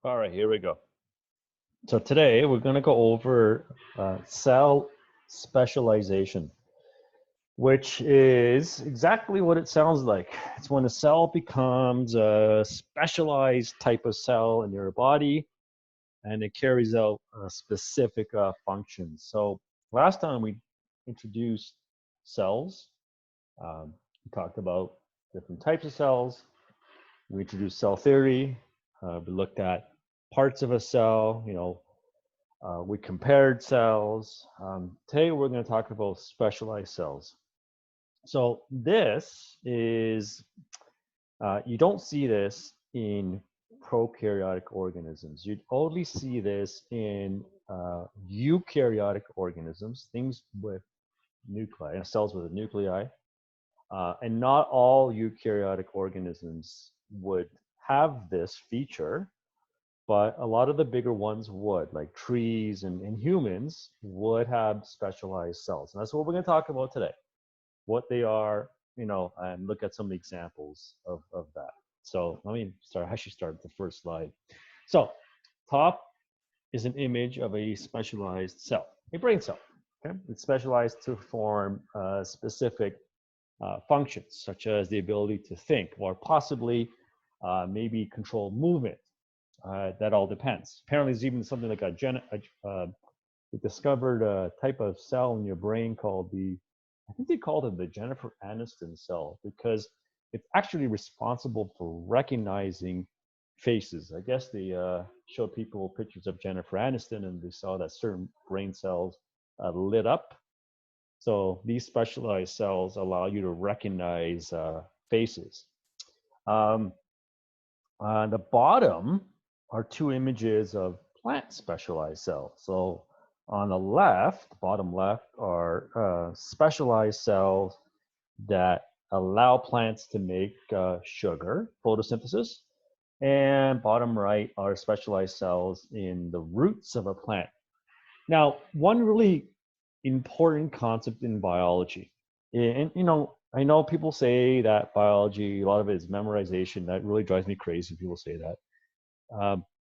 All right, here we go. So today we're going to go over cell specialization, which is exactly what it sounds like. It's when a cell becomes a specialized type of cell in your body and it carries out a specific function. So last time we introduced cells, we talked about different types of cells. We introduced cell theory. We looked at parts of a cell, we compared cells. Today we're going to talk about specialized cells. So this is, you don't see this in prokaryotic organisms. You'd only see this in eukaryotic organisms, things with nuclei, cells with a nuclei. And not all eukaryotic organisms would have this feature, but a lot of the bigger ones would, like trees and humans would have specialized cells. And that's what we're going to talk about today, what they are, and look at some examples of that. So let me actually start with the first slide. So top is an image of a specialized cell, a brain cell. Okay? It's specialized to perform specific functions, such as the ability to think or possibly maybe control movement. That all depends. Apparently, there's even something like we discovered a type of cell in your brain called I think they called it the Jennifer Aniston cell because it's actually responsible for recognizing faces. I guess they showed people pictures of Jennifer Aniston and they saw that certain brain cells lit up. So these specialized cells allow you to recognize faces. On the bottom are two images of plant specialized cells. So on the left, bottom left, are specialized cells that allow plants to make sugar, photosynthesis. And bottom right are specialized cells in the roots of a plant. Now, one really important concept in biology, and I know people say that biology, a lot of it is memorization. That really drives me crazy. People say that.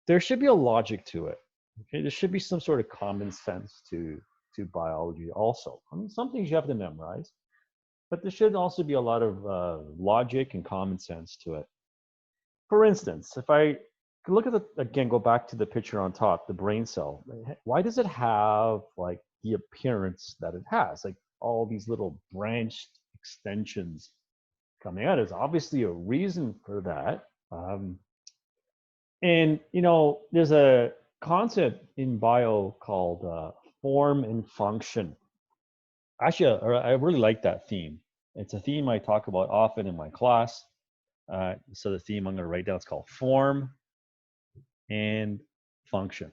There should be a logic to it. Okay, there should be some sort of common sense to biology also. I mean, some things you have to memorize, but there should also be a lot of logic and common sense to it. For instance, if I look at go back to the picture on top, the brain cell, why does it have like the appearance that it has? Like all these little branched extensions coming out. There's obviously a reason for that. And there's a concept in bio called form and function. Actually, I really like that theme. It's a theme I talk about often in my class. So the theme I'm going to write down is called form and function.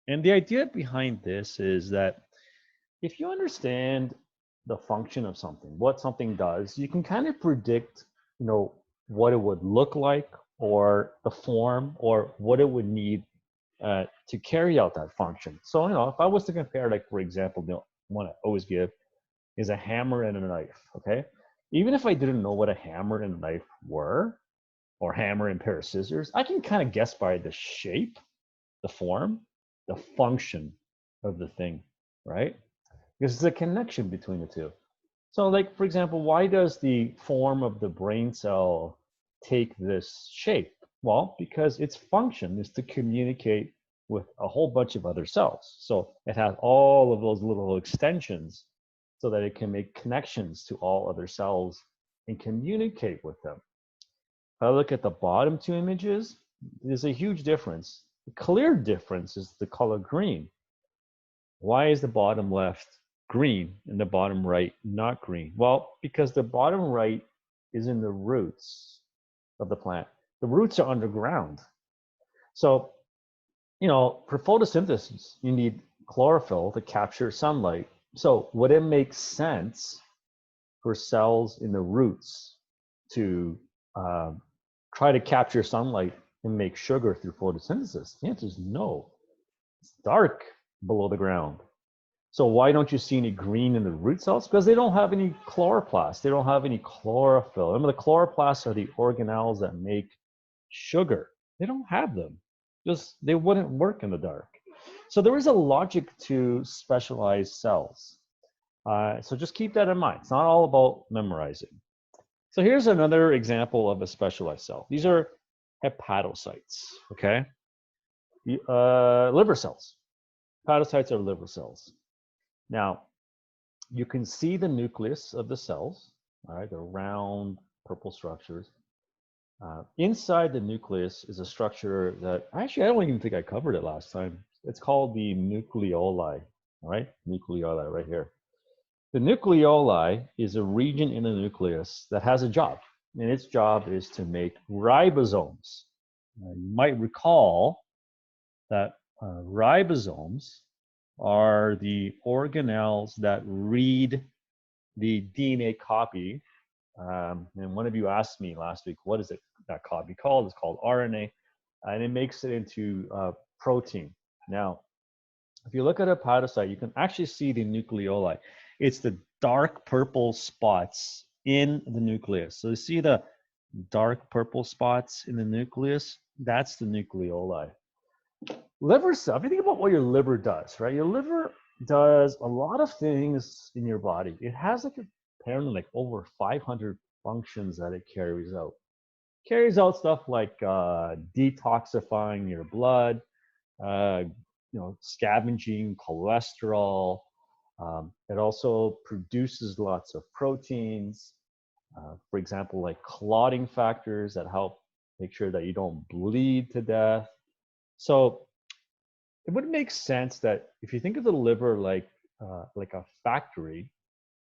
And the idea behind this is that if you understand the function of something, what something does, you can kind of predict, what it would look like or the form or what it would need to carry out that function. So, if I was to compare, like, for example, the one I always give is a hammer and a knife, okay? Even if I didn't know what a hammer and a knife were, or hammer and pair of scissors, I can kind of guess by the shape, the form, the function of the thing, right? Because it's a connection between the two. So, like, for example, why does the form of the brain cell take this shape? Well, because its function is to communicate with a whole bunch of other cells. So it has all of those little extensions so that it can make connections to all other cells and communicate with them. If I look at the bottom two images, there's a huge difference. The clear difference is the color green. Why is the bottom left green and the bottom right not green? Well, because the bottom right is in the roots of the plant. The roots are underground. So, for photosynthesis, you need chlorophyll to capture sunlight. So would it make sense for cells in the roots to try to capture sunlight and make sugar through photosynthesis? The answer is no. It's dark below the ground. So why don't you see any green in the root cells? Because they don't have any chloroplasts. They don't have any chlorophyll. Remember, the chloroplasts are the organelles that make sugar. They don't have them. Just they wouldn't work in the dark. So there is a logic to specialized cells. So just keep that in mind. It's not all about memorizing. So here's another example of a specialized cell. These are hepatocytes, okay? Liver cells. Hepatocytes are liver cells. Now, you can see the nucleus of the cells, all right? They're round, purple structures. Inside the nucleus is a structure that, actually, I don't even think I covered it last time. It's called the nucleoli, all right? Nucleoli right here. The nucleoli is a region in the nucleus that has a job, and its job is to make ribosomes. You might recall that ribosomes are the organelles that read the DNA copy. And one of you asked me last week, what is that copy called? It's called RNA, and it makes it into protein. Now, if you look at a hepatocyte, you can actually see the nucleoli. It's the dark purple spots in the nucleus. So you see the dark purple spots in the nucleus? That's the nucleoli. Liver cell, if you think about what your liver does, right? Your liver does a lot of things in your body. It has apparently like over 500 functions that it carries out. It carries out stuff like detoxifying your blood, scavenging cholesterol. It also produces lots of proteins, for example, like clotting factors that help make sure that you don't bleed to death. So it would make sense that if you think of the liver like a factory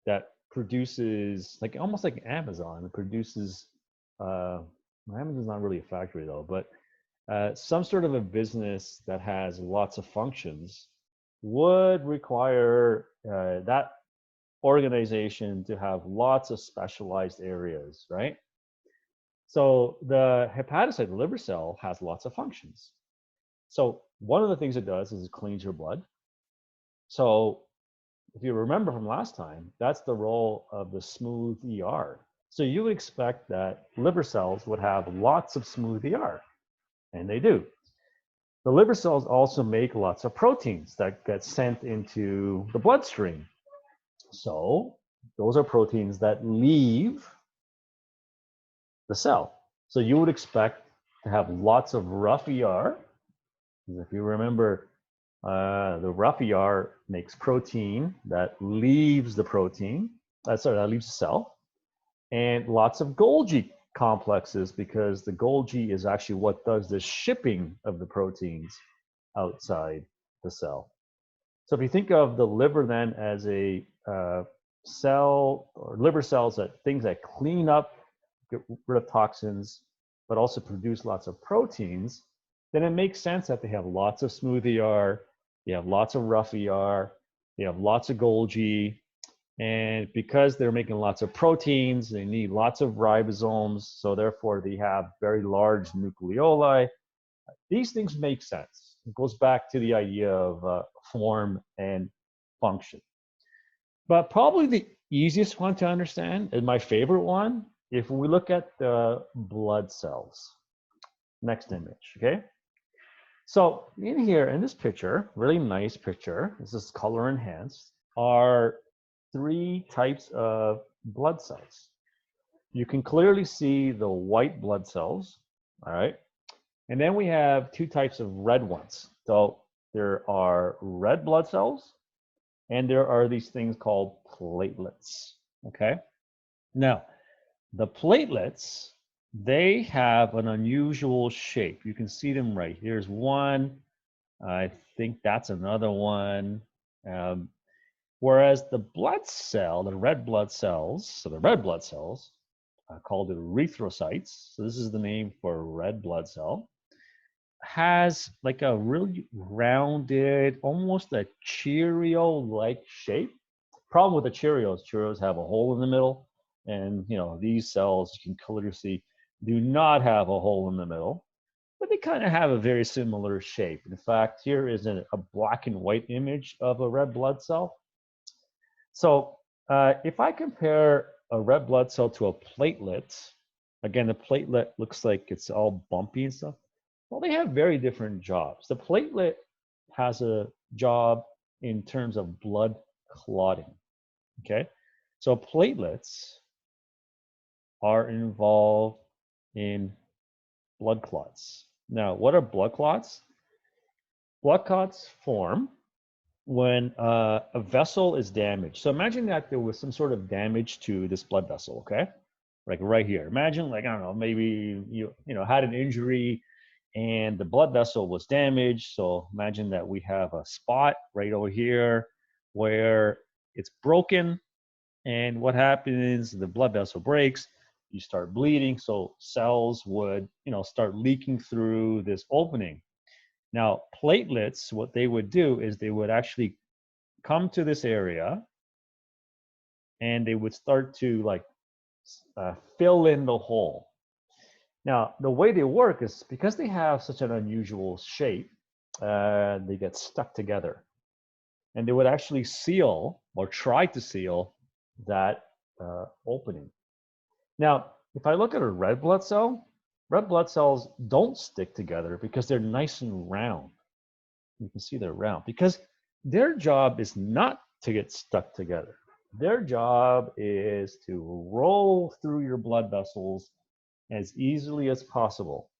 that produces, like almost like Amazon, it produces. Amazon's not really a factory though, but some sort of a business that has lots of functions would require that organization to have lots of specialized areas, right? So the hepatocyte, the liver cell, has lots of functions. So one of the things it does is it cleans your blood. So if you remember from last time, that's the role of the smooth ER. So you would expect that liver cells would have lots of smooth ER, and they do. The liver cells also make lots of proteins that get sent into the bloodstream. So those are proteins that leave the cell. So you would expect to have lots of rough ER. If you remember, the rough ER makes protein that leaves the protein. That leaves the cell, and lots of Golgi complexes, because the Golgi is actually what does the shipping of the proteins outside the cell. So if you think of the liver then as a cell, or liver cells, that things that clean up, get rid of toxins, but also produce lots of proteins, then it makes sense that they have lots of smooth ER, they have lots of rough ER, they have lots of Golgi, and because they're making lots of proteins, they need lots of ribosomes, so therefore they have very large nucleoli. These things make sense. It goes back to the idea of form and function. But probably the easiest one to understand, and my favorite one, if we look at the blood cells. Next image, okay? So in here, in this picture, really nice picture, this is color enhanced, are 3 types of blood cells. You can clearly see the white blood cells, all right? And then we have 2 types of red ones. So there are red blood cells, and there are these things called platelets, okay? Now, the platelets, they have an unusual shape. You can see them right. Here's one. I think that's another one. Whereas the blood cell, the red blood cells, so the red blood cells, called erythrocytes, so this is the name for red blood cell, has like a really rounded, almost a Cheerio-like shape. Problem with the Cheerios have a hole in the middle, and these cells, you can clearly see, do not have a hole in the middle, but they kind of have a very similar shape. In fact, here is a black and white image of a red blood cell. So if I compare a red blood cell to a platelet, again, the platelet looks like it's all bumpy and stuff. Well, they have very different jobs. The platelet has a job in terms of blood clotting. Okay, so platelets are involved in blood clots. Now, what are blood clots? Blood clots form when a vessel is damaged. So imagine that there was some sort of damage to this blood vessel, okay? Like right here. Imagine, like, I don't know, maybe you had an injury and the blood vessel was damaged. So imagine that we have a spot right over here where it's broken, and what happens, the blood vessel breaks, you start bleeding, so cells would start leaking through this opening. Now platelets, what they would do is they would actually come to this area and they would start to like fill in the hole. Now the way they work is because they have such an unusual shape, they get stuck together, and they would actually seal or try to seal that opening. Now, if I look at a red blood cell, red blood cells don't stick together because they're nice and round. You can see they're round because their job is not to get stuck together. Their job is to roll through your blood vessels as easily as possible.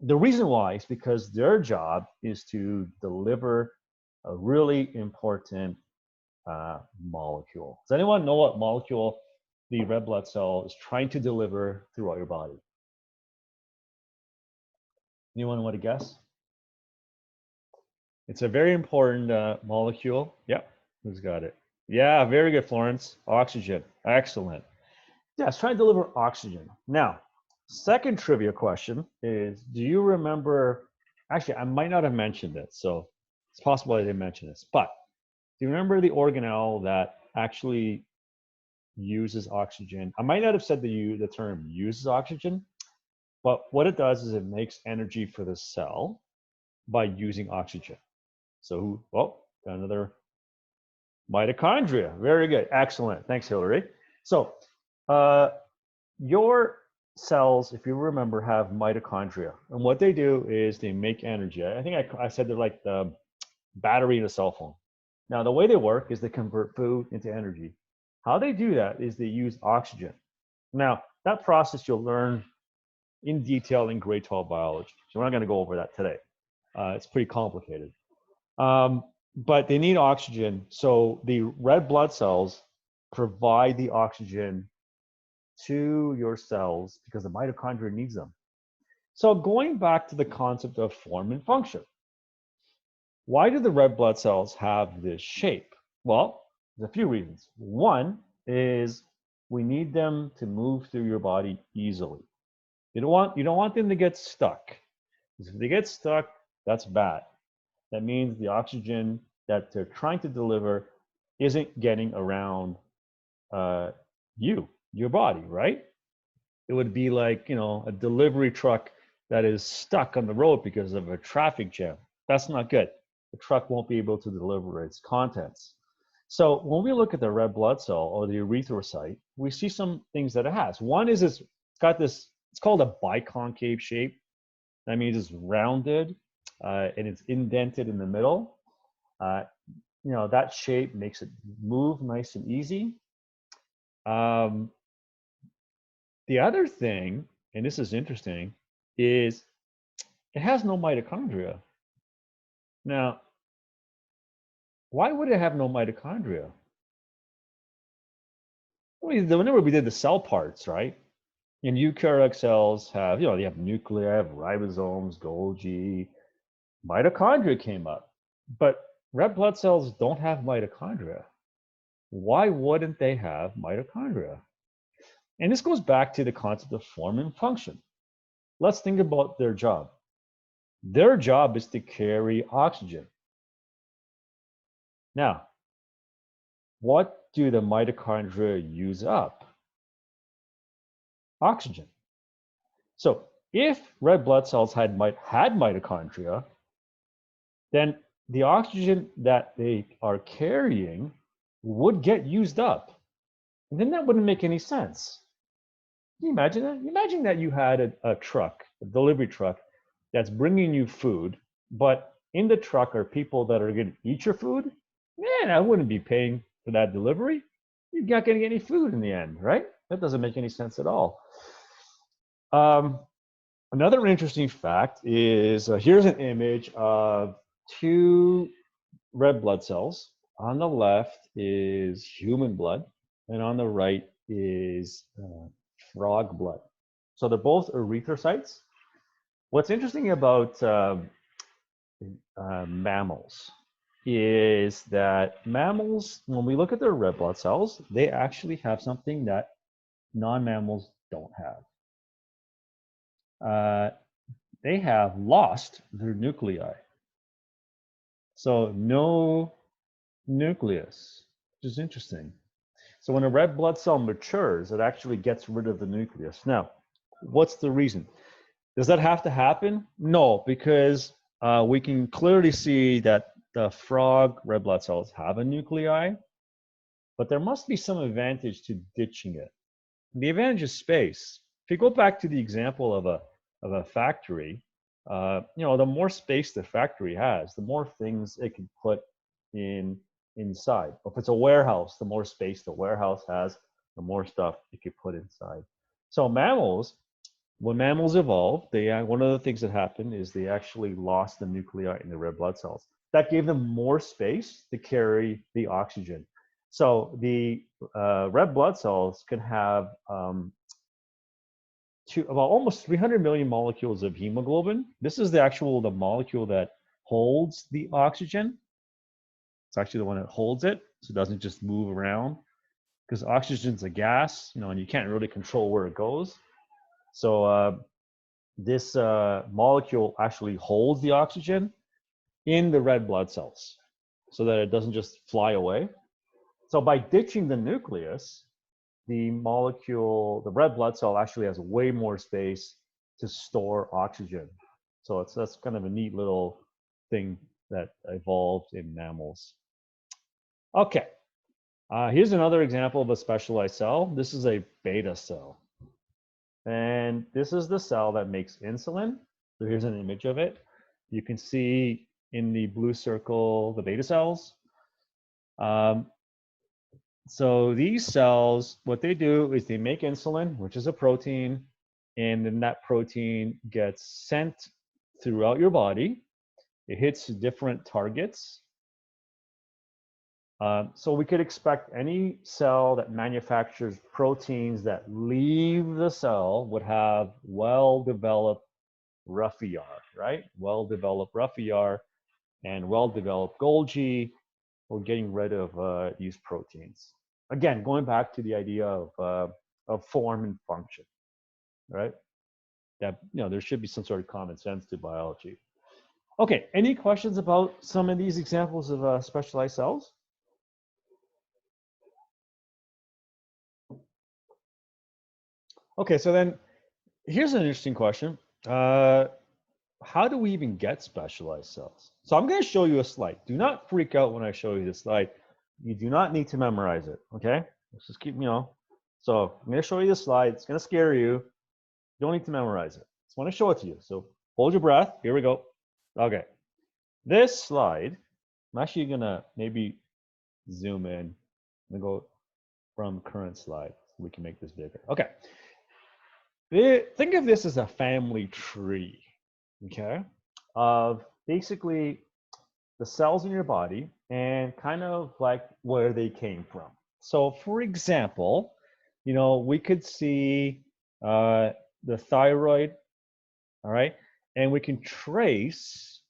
The reason why is because their job is to deliver a really important molecule. Does anyone know what molecule the red blood cell is trying to deliver throughout your body? Anyone want to guess? It's a very important molecule. Yep. Who's got it? Yeah, very good, Florence. Oxygen. Excellent. Yeah, it's trying to deliver oxygen. Now, second trivia question is, do you remember, actually, I might not have mentioned it, so it's possible I didn't mention this, but do you remember the organelle that actually uses oxygen? I might not have said the term uses oxygen, but what it does is it makes energy for the cell by using oxygen. So, got another mitochondria. Very good. Excellent. Thanks, Hillary. So, your cells, if you remember, have mitochondria. And what they do is they make energy. I think I said they're like the battery in a cell phone. Now, the way they work is they convert food into energy. How they do that is they use oxygen. Now, that process you'll learn in detail in grade 12 biology. So we're not going to go over that today. It's pretty complicated. But they need oxygen. So the red blood cells provide the oxygen to your cells because the mitochondria needs them. So going back to the concept of form and function, why do the red blood cells have this shape? Well, there's a few reasons. One is we need them to move through your body easily. You don't want them to get stuck. Because if they get stuck, that's bad. That means the oxygen that they're trying to deliver isn't getting around your body, right? It would be like, a delivery truck that is stuck on the road because of a traffic jam. That's not good. The truck won't be able to deliver its contents. So when we look at the red blood cell or the erythrocyte, we see some things that it has. One is it's got this, it's called a biconcave shape. That means it's rounded and it's indented in the middle. That shape makes it move nice and easy. The other thing, and this is interesting, is it has no mitochondria. Now, why would it have no mitochondria? Whenever we did the cell parts, right? And eukaryotic cells have, they have nuclei, have ribosomes, Golgi, mitochondria came up. But red blood cells don't have mitochondria. Why wouldn't they have mitochondria? And this goes back to the concept of form and function. Let's think about their job. Their job is to carry oxygen. Now, what do the mitochondria use up? Oxygen. So if red blood cells had mitochondria, then the oxygen that they are carrying would get used up. And then that wouldn't make any sense. Can you imagine that? Imagine that you had a truck, a delivery truck, that's bringing you food, but in the truck are people that are going to eat your food, man, I wouldn't be paying for that delivery. You're not going to get any food in the end, right? That doesn't make any sense at all. Another interesting fact is here's an image of two red blood cells. On the left is human blood, and on the right is frog blood. So they're both erythrocytes. What's interesting about mammals is that mammals, when we look at their red blood cells, they actually have something that non-mammals don't have. They have lost their nuclei. So no nucleus, which is interesting. So when a red blood cell matures, it actually gets rid of the nucleus. Now, what's the reason? Does that have to happen? No, because we can clearly see that the frog red blood cells have a nuclei, but there must be some advantage to ditching it. The advantage is space. If you go back to the example of a factory, the more space the factory has, the more things it can put inside. If it's a warehouse, the more space the warehouse has, the more stuff it can put inside. So mammals, when mammals evolved, one of the things that happened is they actually lost the nuclei in the red blood cells. That gave them more space to carry the oxygen. So the red blood cells can have about almost 300 million molecules of hemoglobin. This is the molecule that holds the oxygen. It's actually the one that holds it, so it doesn't just move around. Because oxygen's a gas, and you can't really control where it goes. So this molecule actually holds the oxygen in the red blood cells so that it doesn't just fly away. So by ditching the nucleus, the red blood cell actually has way more space to store oxygen. So that's kind of a neat little thing that evolved in mammals. Okay, here's another example of a specialized cell. This is a beta cell. And this is the cell that makes insulin. So here's an image of it. You can see in the blue circle the beta cells. So these cells, what they do is they make insulin, which is a protein, and then that protein gets sent throughout your body. It hits different targets. So we could expect any cell that manufactures proteins that leave the cell would have well-developed rough ER, right? Well-developed rough ER and well-developed Golgi for getting rid of these proteins. Again, going back to the idea of form and function, right? That there should be some sort of common sense to biology. Okay, any questions about some of these examples of specialized cells? Okay, so then here's an interesting question. How do we even get specialized cells? So I'm going to show you a slide. Do not freak out when I show you this slide. You do not need to memorize it, okay? Let's just keep, So I'm going to show you this slide. It's going to scare you. You don't need to memorize it. I just want to show it to you. So hold your breath. Here we go. Okay. This slide, I'm actually going to maybe zoom in and go from current slide so we can make this bigger. Okay. Think of this as a family tree, okay, of basically the cells in your body and kind of like where they came from. So for example, we could see the thyroid, all right, and we can trace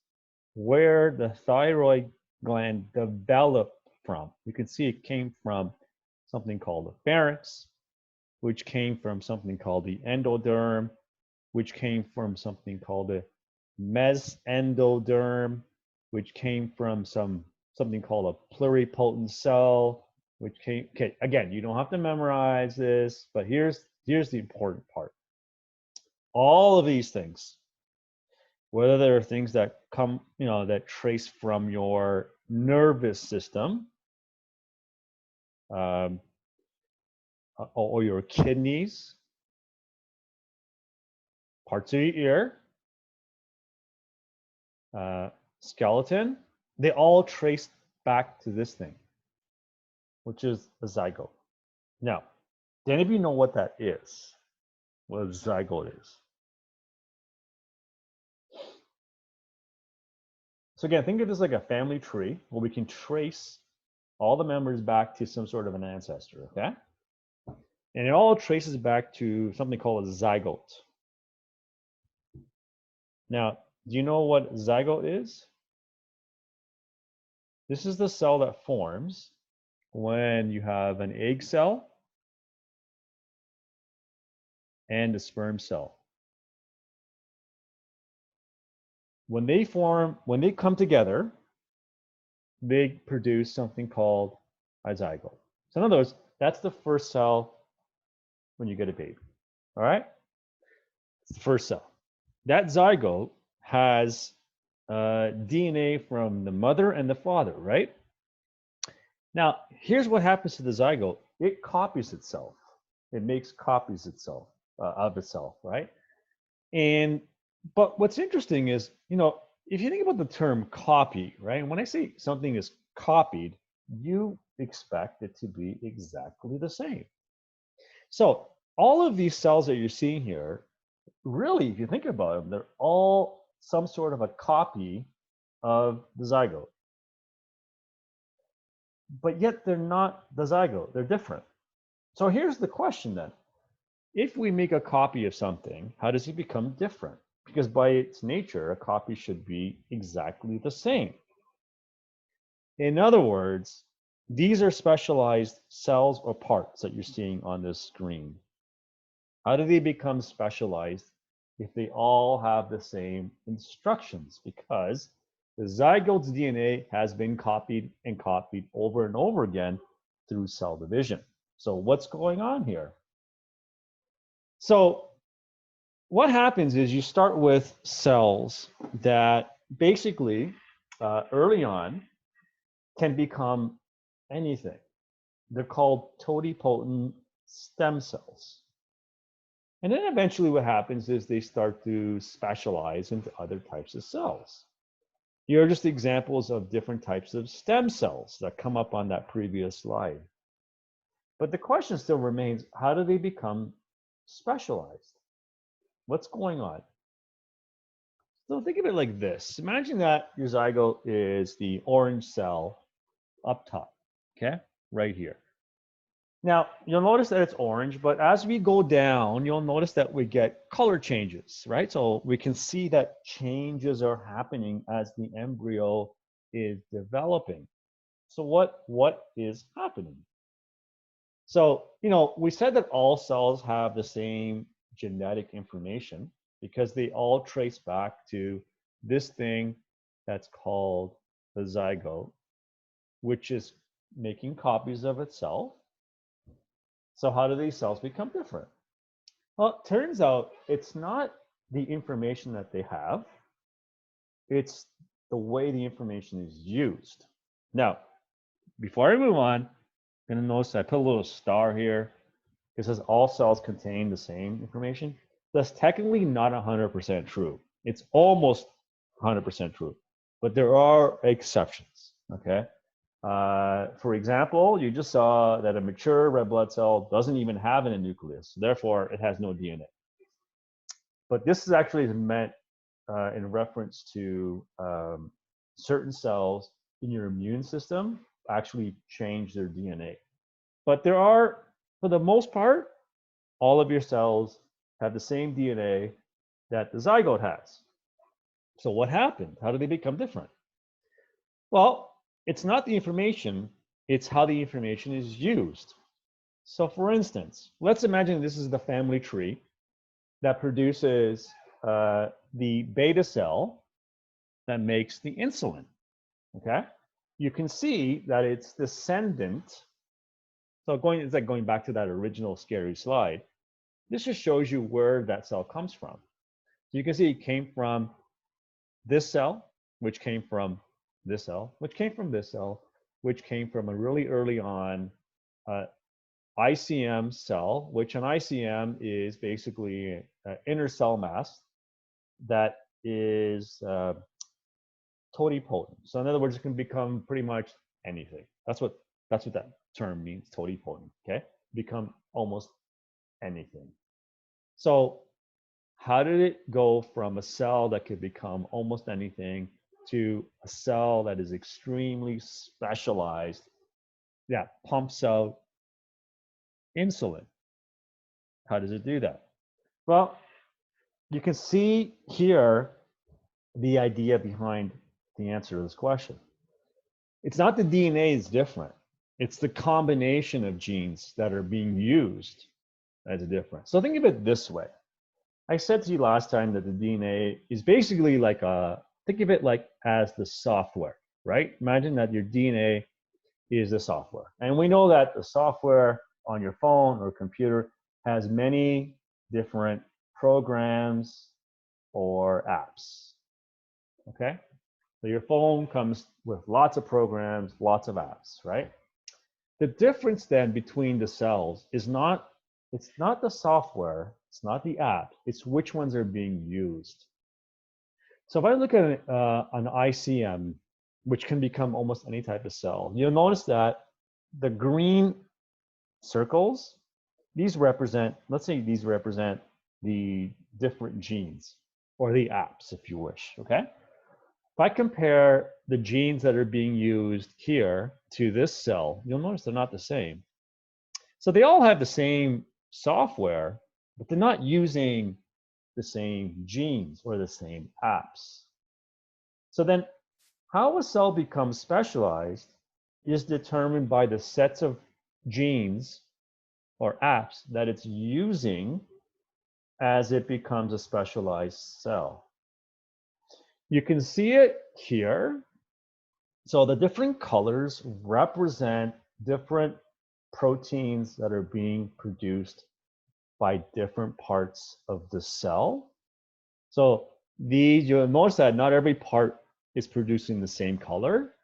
where the thyroid gland developed from. You can see it came from something called the pharynx, which came from something called the endoderm, which came from something called the mesendoderm, which came from something called a pluripotent cell, which came, okay, again, you don't have to memorize this, but here's the important part. All of these things, whether there are things that come, that trace from your nervous system, or your kidneys, parts of your ear, skeleton, they all trace back to this thing, which is a zygote. Now, do any of you know what that is? What a zygote is? So again, think of this like a family tree where we can trace all the members back to some sort of an ancestor, okay? And it all traces back to something called a zygote. Now, do you know what zygote is? This is the cell that forms when you have an egg cell and a sperm cell. When they come together, they produce something called a zygote. So in other words, that's the first cell when you get a baby. All right? It's the first cell. That zygote has DNA from the mother and the father, right? Now, here's what happens to the zygote. It copies itself. It makes copies of itself, right? But what's interesting is, if you think about the term copy, right? And when I say something is copied, you expect it to be exactly the same. So all of these cells that you're seeing here, really, if you think about them, they're all some sort of a copy of the zygote. But yet they're not the zygote, they're different. So here's the question then. If we make a copy of something, how does it become different? Because by its nature, a copy should be exactly the same. In other words, these are specialized cells or parts that you're seeing on this screen. How do they become specialized if they all have the same instructions? Because the zygote's DNA has been copied and copied over and over again through cell division. So what's going on here? So what happens is you start with cells that basically early on can become anything. They're called totipotent stem cells. And then eventually what happens is they start to specialize into other types of cells. Here are just examples of different types of stem cells that come up on that previous slide. But the question still remains, how do they become specialized? What's going on? So think of it like this. Imagine that your zygote is the orange cell up top, okay? Right here. Now, you'll notice that it's orange, but as we go down, you'll notice that we get color changes, right? So we can see that changes are happening as the embryo is developing. So what is happening? So, we said that all cells have the same genetic information because they all trace back to this thing that's called the zygote, which is making copies of itself. So how do these cells become different? Well, it turns out it's not the information that they have, it's the way the information is used. Now, before I move on, you're going to notice I put a little star here. It says all cells contain the same information. That's technically not 100% true. It's almost 100% true, but there are exceptions, okay? For example, you just saw that a mature red blood cell doesn't even have a nucleus, therefore it has no DNA. But this is actually meant in reference to certain cells in your immune system actually change their DNA. But there are, for the most part, all of your cells have the same DNA that the zygote has. So what happened? How do they become different? Well, it's not the information, it's how the information is used. So for instance, let's imagine this is the family tree that produces the beta cell that makes the insulin, okay? You can see that it's descendant. So it's like going back to that original scary slide. This just shows you where that cell comes from. So you can see it came from this cell, which came from this cell, which came from this cell, which came from a really early on ICM cell, which an ICM is basically an inner cell mass that is totipotent. So in other words, it can become pretty much anything. That's what that term means, totipotent. Okay, become almost anything. So how did it go from a cell that could become almost anything to a cell that is extremely specialized that pumps out insulin? How does it do that? Well, you can see here the idea behind the answer to this question. It's not the DNA is different. It's the combination of genes that are being used as a difference. So think of it this way. I said to you last time that the DNA is basically like think of it like as the software, right? Imagine that your DNA is the software. And we know that the software on your phone or computer has many different programs or apps, okay? So your phone comes with lots of programs, lots of apps, right? The difference then between the cells is it's not the software, it's not the app, it's which ones are being used. So if I look at an ICM, which can become almost any type of cell, you'll notice that the green circles, these represent, let's say these represent the different genes or the apps, if you wish, okay? If I compare the genes that are being used here to this cell, you'll notice they're not the same. So they all have the same software, but they're not using the same genes or the same apps. So then how a cell becomes specialized is determined by the sets of genes or apps that it's using as it becomes a specialized cell. You can see it here. So the different colors represent different proteins that are being produced by different parts of the cell. So you'll notice that not every part is producing the same color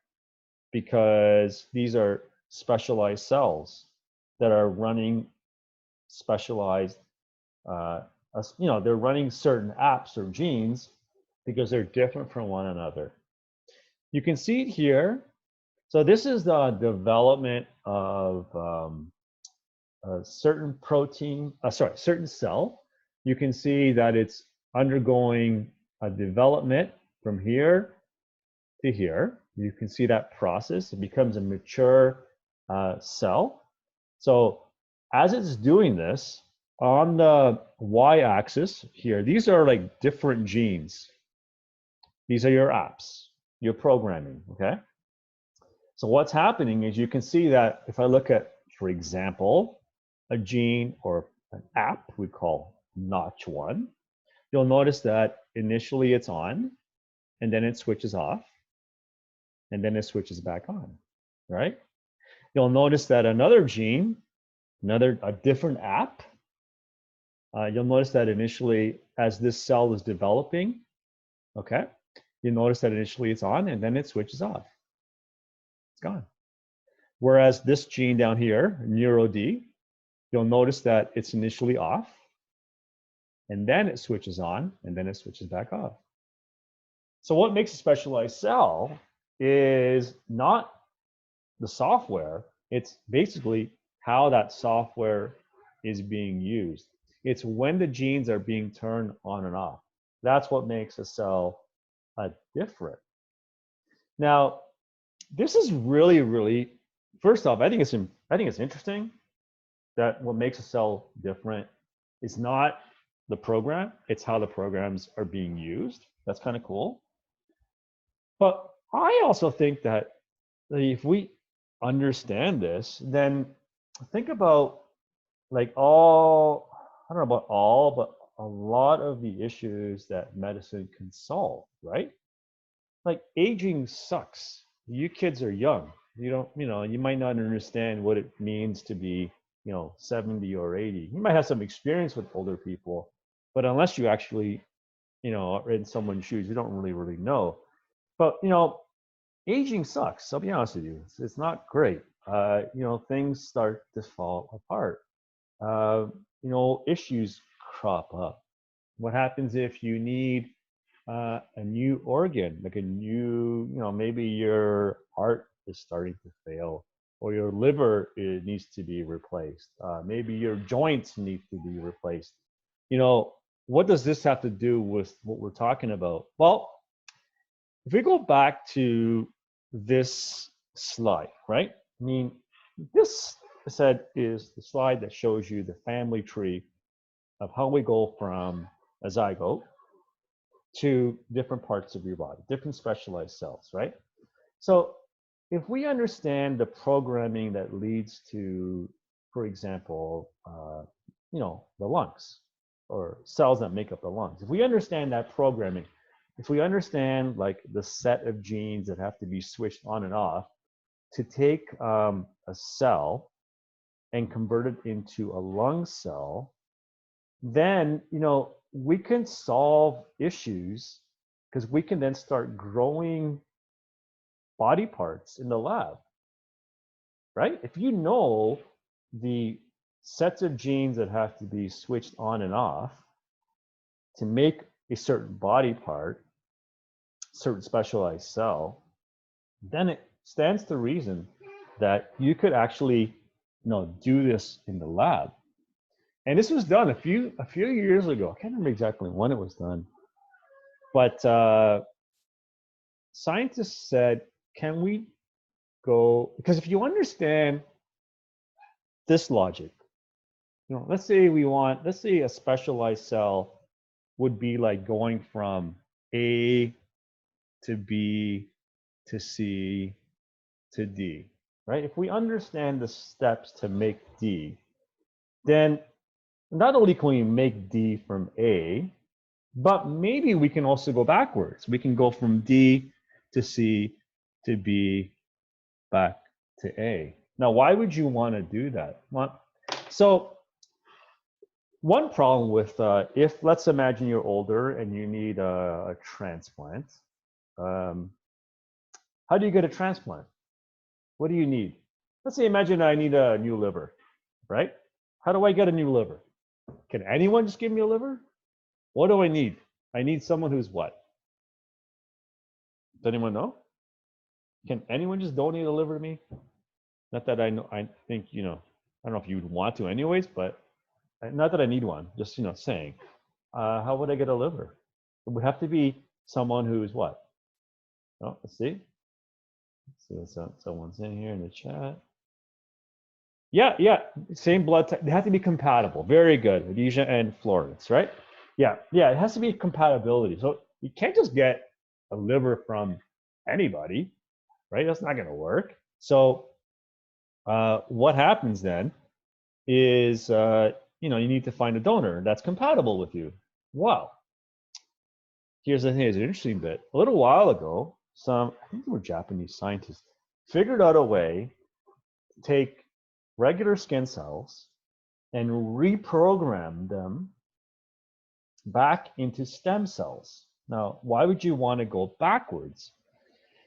because these are specialized cells that are running specialized, they're running certain apps or genes because they're different from one another. You can see it here. So this is the development of a certain certain cell. You can see that it's undergoing a development from here to here. You can see that process. It becomes a mature cell. So as it's doing this, on the y-axis here, these are like different genes. These are your apps, your programming, okay? So what's happening is you can see that if I look at, for example, a gene or an app we call notch 1, you'll notice that initially it's on, and then it switches off, and then it switches back on, right? You'll notice that another gene, a different app, you'll notice that initially as this cell is developing, okay, you notice that initially it's on and then it switches off. It's gone. Whereas this gene down here, NeuroD, you'll notice that it's initially off and then it switches on and then it switches back off. So what makes a specialized cell is not the software, it's basically how that software is being used. It's when the genes are being turned on and off. That's what makes a cell different. Now, this is really, really, first off, I think it's interesting that what makes a cell different is not the program, it's how the programs are being used. That's kind of cool. But I also think that if we understand this, then think about like I don't know about all, but a lot of the issues that medicine can solve, right? Like aging sucks. You kids are young. You might not understand what it means to be, 70 or 80. You might have some experience with older people, but unless you actually, are in someone's shoes, you don't really know. But, aging sucks. I'll be honest with you. It's not great. Things start to fall apart. Issues crop up. What happens if you need a new organ, like a new, maybe your heart is starting to fail, or your liver needs to be replaced. Maybe your joints need to be replaced. What does this have to do with what we're talking about? Well, if we go back to this slide, right? I mean, this, I said, is the slide that shows you the family tree of how we go from a zygote to different parts of your body, different specialized cells, right? So if we understand the programming that leads to, for example, the lungs or cells that make up the lungs, if we understand that programming, if we understand like the set of genes that have to be switched on and off to take a cell and convert it into a lung cell, then we can solve issues because we can then start growing body parts in the lab, right? If you know the sets of genes that have to be switched on and off to make a certain body part, certain specialized cell, then it stands to reason that you could actually do this in the lab. And this was done a few years ago. I can't remember exactly when it was done, but scientists said, can we go, because if you understand this logic, let's say a specialized cell would be like going from A to B to C to D, right? If we understand the steps to make D, then not only can we make D from A, but maybe we can also go backwards. We can go from D to C to B back to A. Now, why would you want to do that? Well, so one problem with if let's imagine you're older and you need a transplant, how do you get a transplant? What do you need? Let's say imagine I need a new liver, right? How do I get a new liver? Can anyone just give me a liver? What do I need? I need someone who's what? Does anyone know? Can anyone just donate a liver to me? Not that I know, I think, I don't know if you would want to anyways, but not that I need one, just, saying, how would I get a liver? It would have to be someone who's what? Oh, let's see. Let's see what someone's in here in the chat. Yeah, same blood type. They have to be compatible. Very good, Adhesia and Florence, right? Yeah, it has to be compatibility. So you can't just get a liver from anybody, right? That's not going to work. So what happens then is, you need to find a donor that's compatible with you. Wow. Here's an interesting bit. A little while ago, I think they were Japanese scientists, figured out a way to take regular skin cells and reprogram them back into stem cells. Now, why would you want to go backwards?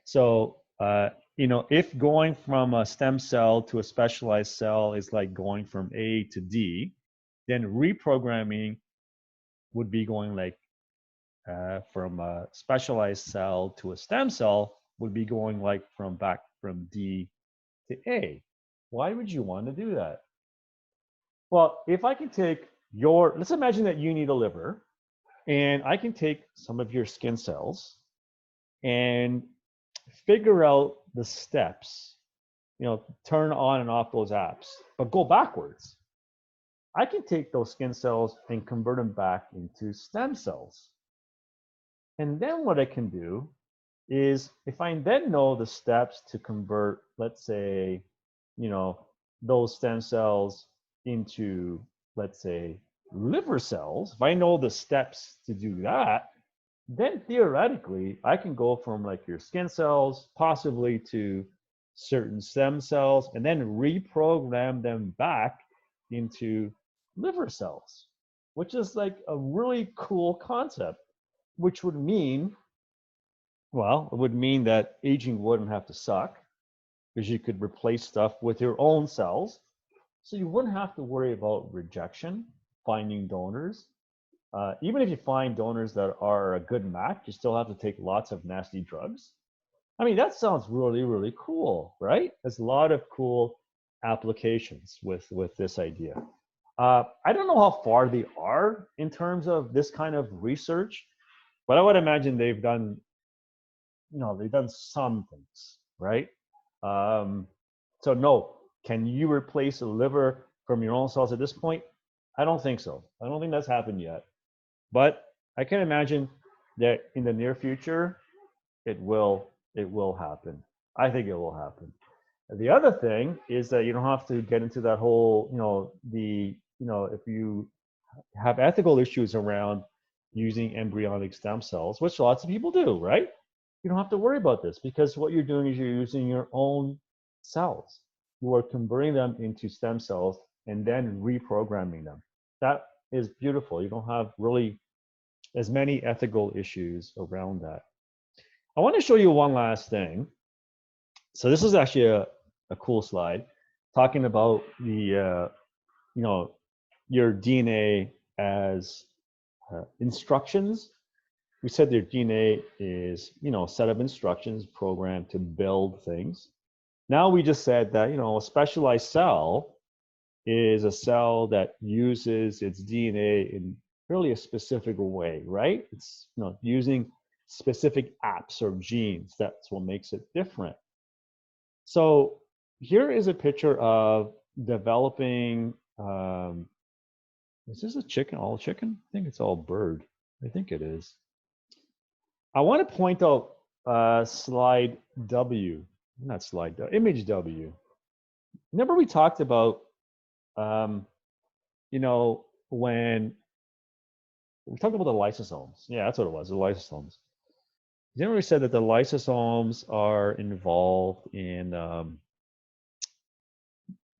So, if going from a stem cell to a specialized cell is like going from A to D, then reprogramming would be going like from a specialized cell to a stem cell would be going like from D to A. Why would you want to do that? Well, if I can take let's imagine that you need a liver, and I can take some of your skin cells and figure out the steps, turn on and off those apps, but go backwards. I can take those skin cells and convert them back into stem cells. And then what I can do is, if I then know the steps to convert, let's say, those stem cells into, let's say, liver cells, if I know the steps to do that, then theoretically, I can go from like your skin cells possibly to certain stem cells and then reprogram them back into liver cells, which is like a really cool concept, which would mean, well, it would mean that aging wouldn't have to suck because you could replace stuff with your own cells. So you wouldn't have to worry about rejection, finding donors. Even if you find donors that are a good match, you still have to take lots of nasty drugs. I mean, that sounds really, really cool, right? There's a lot of cool applications with this idea. I don't know how far they are in terms of this kind of research, but I would imagine they've done, they've done some things, right? Um, so no, can you replace a liver from your own cells at this point? I don't think so. I don't think that's happened yet. But I can imagine that in the near future, it will happen. I think it will happen. The other thing is that you don't have to get into that whole, if you have ethical issues around using embryonic stem cells, which lots of people do, right? You don't have to worry about this because what you're doing is you're using your own cells. You are converting them into stem cells and then reprogramming them. That is beautiful. You don't have really as many ethical issues around that. I want to show you one last thing. So this is actually a cool slide talking about your DNA as instructions. We said your DNA is, a set of instructions programmed to build things. Now we just said that, a specialized cell is a cell that uses its DNA in really a specific way, right? It's using specific apps or genes. That's what makes it different. So here is a picture of developing. Is this a chicken? All chicken? I think it's all bird. I think it is. I want to point out slide W, not slide W, image W. Remember we talked about, when we talked about the lysosomes. Yeah, that's what it was, the lysosomes. Then we said that the lysosomes are involved in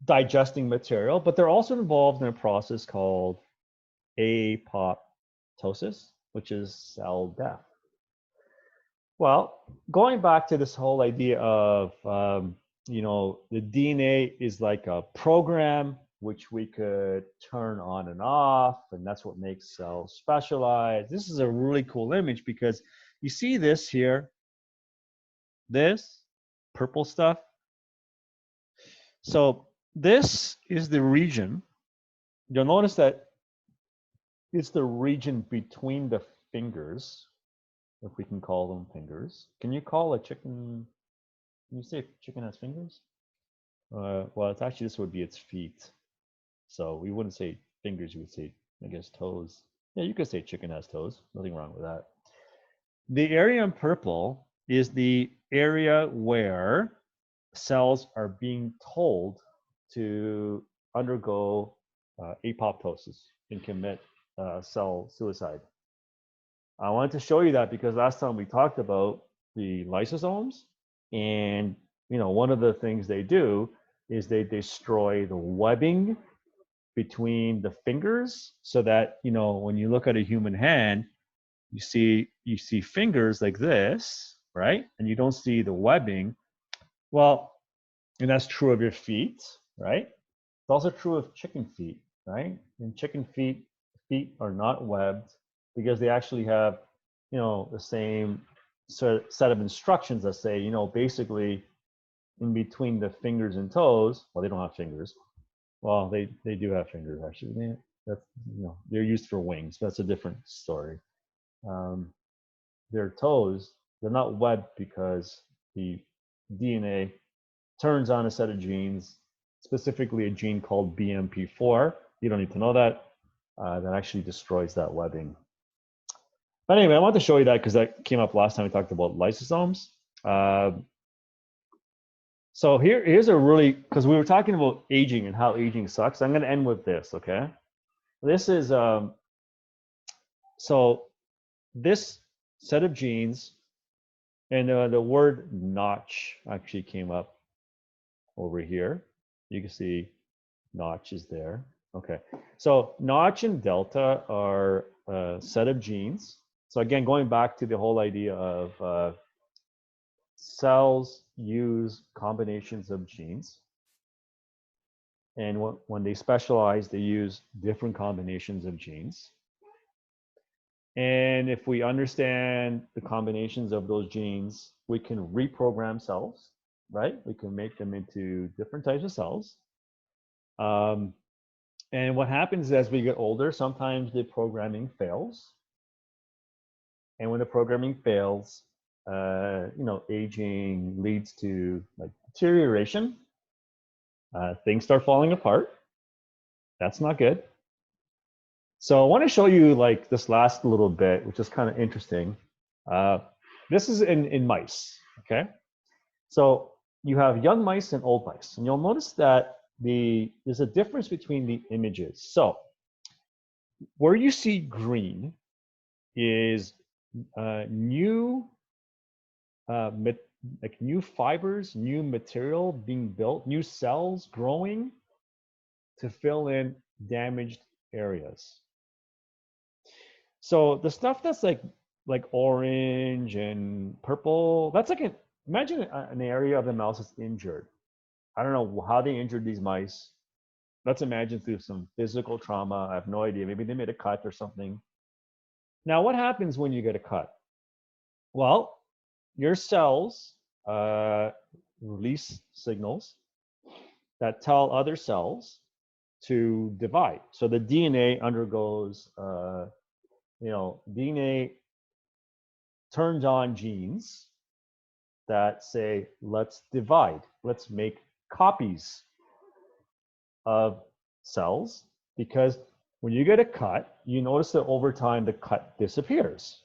digesting material, but they're also involved in a process called apoptosis, which is cell death. Well, going back to this whole idea of, the DNA is like a program which we could turn on and off, and that's what makes cells specialized. This is a really cool image because you see this here, this purple stuff. So this is the region. You'll notice that it's the region between the fingers, if we can call them fingers. Can you call a chicken, can you say chicken has fingers? Well, it's actually, this would be its feet. So we wouldn't say fingers, you would say, I guess, toes. Yeah, you could say chicken has toes. Nothing wrong with that. The area in purple is the area where cells are being told to undergo apoptosis and commit cell suicide. I wanted to show you that because last time we talked about the lysosomes, and one of the things they do is they destroy the webbing between the fingers, so that when you look at a human hand, you see fingers like this, right? And you don't see the webbing. Well, and that's true of your feet, right? It's also true of chicken feet, right? And chicken feet are not webbed because they actually have, the same set of instructions that say, basically in between the fingers and toes. Well, they don't have fingers. Well, they do have fingers actually. That's they're used for wings. That's a different story. Their toes, they're not webbed because the DNA turns on a set of genes, specifically a gene called BMP4. You don't need to know that. That actually destroys that webbing. But anyway, I want to show you that because that came up last time we talked about lysosomes. So here's a really, because we were talking about aging and how aging sucks. I'm going to end with this, okay? This is, so this set of genes, and the word notch actually came up over here. You can see notch is there. Okay, so notch and delta are a set of genes. So again, going back to the whole idea of cells use combinations of genes. And when they specialize, they use different combinations of genes. And if we understand the combinations of those genes, we can reprogram cells, right? We can make them into different types of cells. And what happens as we get older, sometimes the programming fails. And when the programming fails, aging leads to like deterioration. Things start falling apart. That's not good. So I want to show you like this last little bit, which is kind of interesting. This is in mice, okay? So you have young mice and old mice, and you'll notice that there's a difference between the images. So where you see green is new fibers, new material being built, new cells growing to fill in damaged areas. So the stuff that's like orange and purple, that's like imagine an area of the mouse that's injured. I don't know how they injured these mice. Let's imagine through some physical trauma. I have no idea. Maybe they made a cut or something. Now, what happens when you get a cut? Well, your cells release signals that tell other cells to divide. So the DNA undergoes, DNA turns on genes that say, let's divide, let's make copies of cells, because when you get a cut, you notice that over time the cut disappears.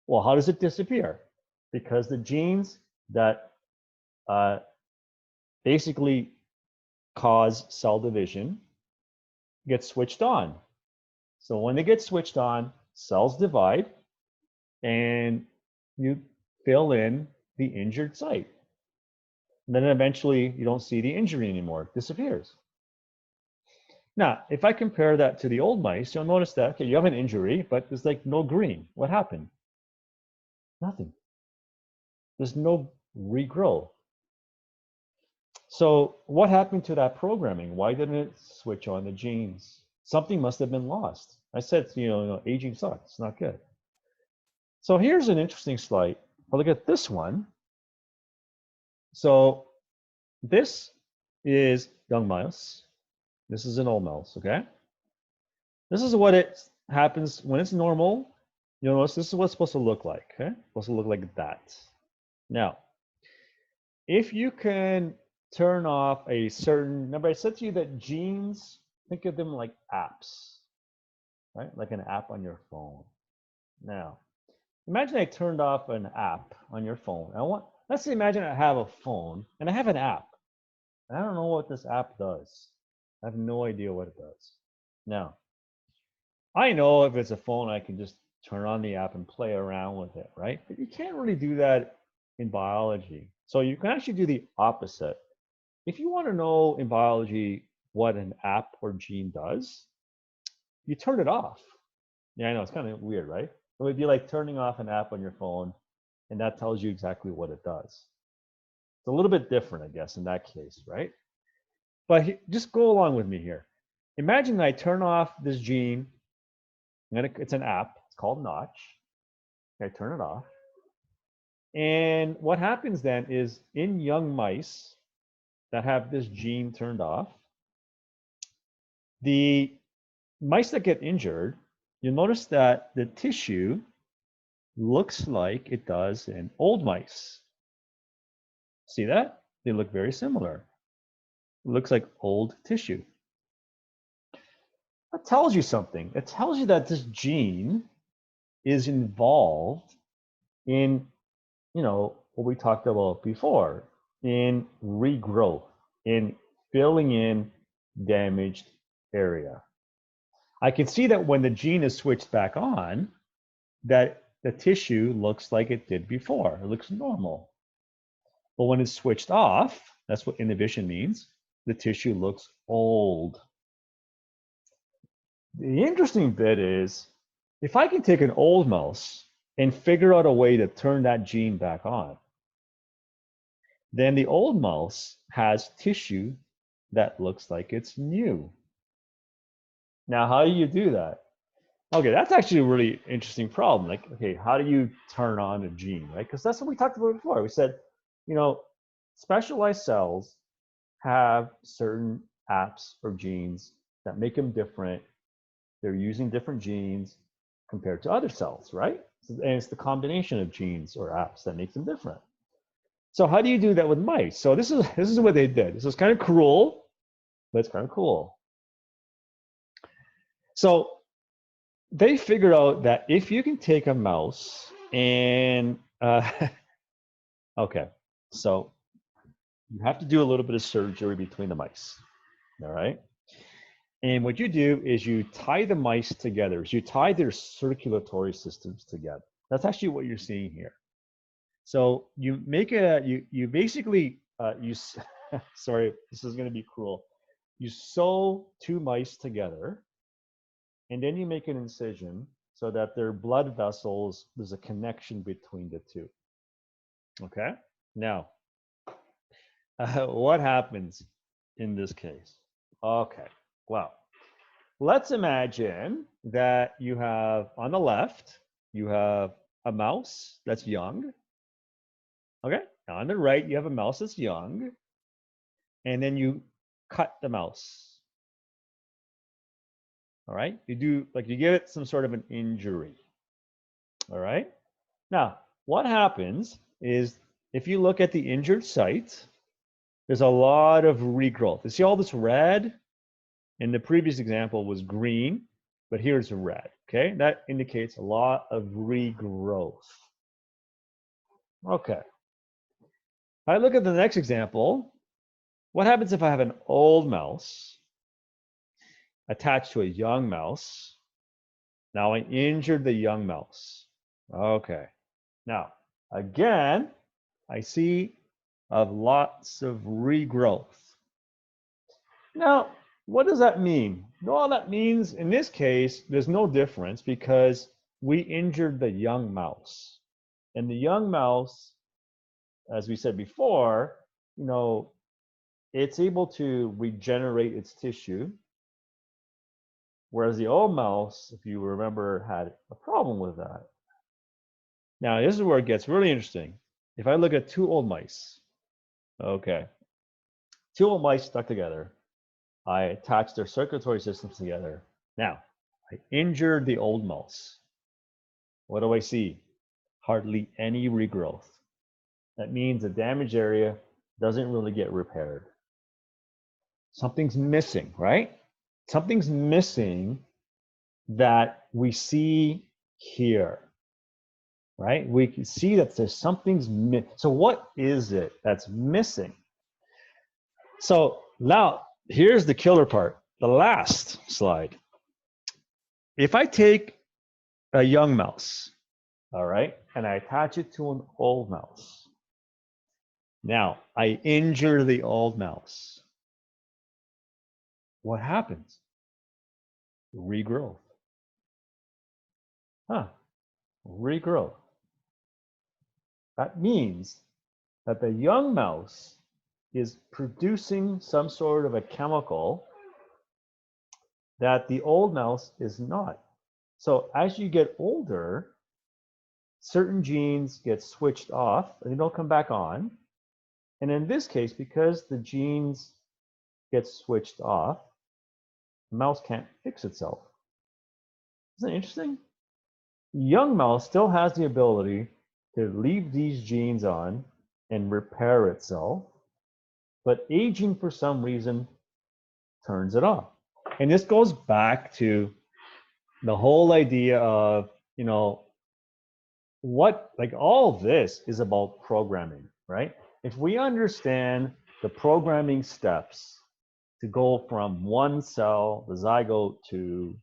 Well, how does it disappear? Because the genes that basically cause cell division get switched on. So when they get switched on, cells divide and you fill in the injured site. And then eventually you don't see the injury anymore, it disappears. Now, if I compare that to the old mice, you'll notice that, okay, you have an injury, but there's like no green. What happened? Nothing. There's no regrow. So what happened to that programming? Why didn't it switch on the genes? Something must have been lost. I said, aging sucks. It's not good. So here's an interesting slide. I'll look at this one. So this is young mouse. This is an old mouse, okay? This is what it happens when it's normal. You'll notice this is what it's supposed to look like, okay? It's supposed to look like that. Now, if you can turn off a certain, remember I said to you that genes, think of them like apps, right? Like an app on your phone. Now, imagine I turned off an app on your phone. Let's say imagine I have a phone and I have an app. And I don't know what this app does. I have no idea what it does. Now, I know if it's a phone, I can just turn on the app and play around with it, right? But you can't really do that in biology. So you can actually do the opposite. If you want to know in biology what an app or gene does, you turn it off. Yeah, I know, it's kind of weird, right? It would be like turning off an app on your phone, and that tells you exactly what it does. It's a little bit different, I guess, in that case, right? But just go along with me here. Imagine I turn off this gene, and it's an app, it's called Notch. I turn it off. And what happens then is in young mice that have this gene turned off, the mice that get injured, you'll notice that the tissue looks like it does in old mice. See that? They look very similar. It looks like old tissue. That tells you something. It tells you that this gene is involved in, what we talked about before, in regrowth, in filling in damaged area. I can see that when the gene is switched back on, that the tissue looks like it did before. It looks normal. But when it's switched off, that's what inhibition means, the tissue looks old. The interesting bit is, if I can take an old mouse and figure out a way to turn that gene back on, then the old mouse has tissue that looks like it's new. Now, how do you do that? Okay, that's actually a really interesting problem. Like, okay, how do you turn on a gene, right? Because that's what we talked about before. We said, you know, specialized cells have certain apps or genes that make them different. They're using different genes compared to other cells, right? And it's the combination of genes or apps that makes them different. So how do you do that with mice? So this is what they did. This is kind of cruel, but it's kind of cool. So they figured out that if you can take a mouse and okay, so you have to do a little bit of surgery between the mice, all right? And what you do is you tie the mice together. So you tie their circulatory systems together. That's actually what you're seeing here. So you make you basically sorry, this is going to be cruel. You sew two mice together, and then you make an incision so that their blood vessels, there's a connection between the two. Okay. Now, what happens in this case? Okay. Well, let's imagine that you have on the left, you have a mouse that's young. Okay. On the right, you have a mouse that's young. And then you cut the mouse. All right. You do like you give it some sort of an injury. All right. Now, what happens is if you look at the injured site, there's a lot of regrowth. You see all this red? In the previous example was green, but here's red. Okay. That indicates a lot of regrowth. Okay. If I look at the next example, what happens if I have an old mouse attached to a young mouse? Now I injured the young mouse. Okay. Now, again, I see lots of regrowth. Now, what does that mean? Well, that means in this case, there's no difference because we injured the young mouse. And the young mouse, as we said before, it's able to regenerate its tissue. Whereas the old mouse, if you remember, had a problem with that. Now, this is where it gets really interesting. If I look at two old mice, okay, two old mice stuck together, I attach their circulatory systems together. Now, I injured the old mouse. What do I see? Hardly any regrowth. That means the damaged area doesn't really get repaired. Something's missing, right? Something's missing that we see here, right? We can see that there's something's missing. So what is it that's missing? So now here's the killer part, the last slide. If I take a young mouse, all right, and I attach it to an old mouse, now I injure the old mouse. What happens? Regrowth. Regrowth. That means that the young mouse is producing some sort of a chemical that the old mouse is not. So as you get older, certain genes get switched off and they don't come back on. And in this case, because the genes get switched off, the mouse can't fix itself. Isn't that interesting? Young mouse still has the ability to leave these genes on and repair itself, but aging for some reason turns it off. And this goes back to the whole idea of, what, like all this is about programming, right? If we understand the programming steps to go from one cell, the zygote, to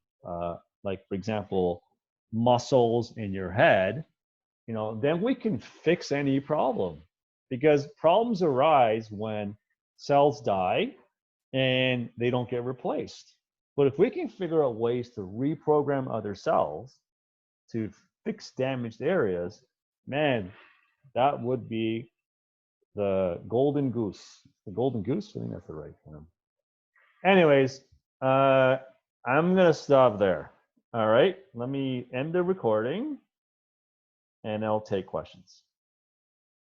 like, for example, muscles in your head, then we can fix any problem, because problems arise when cells die and they don't get replaced. But if we can figure out ways to reprogram other cells to fix damaged areas, man, that would be the golden goose. The golden goose? I think that's the right term. Anyways, I'm going to stop there. All right, let me end the recording and I'll take questions.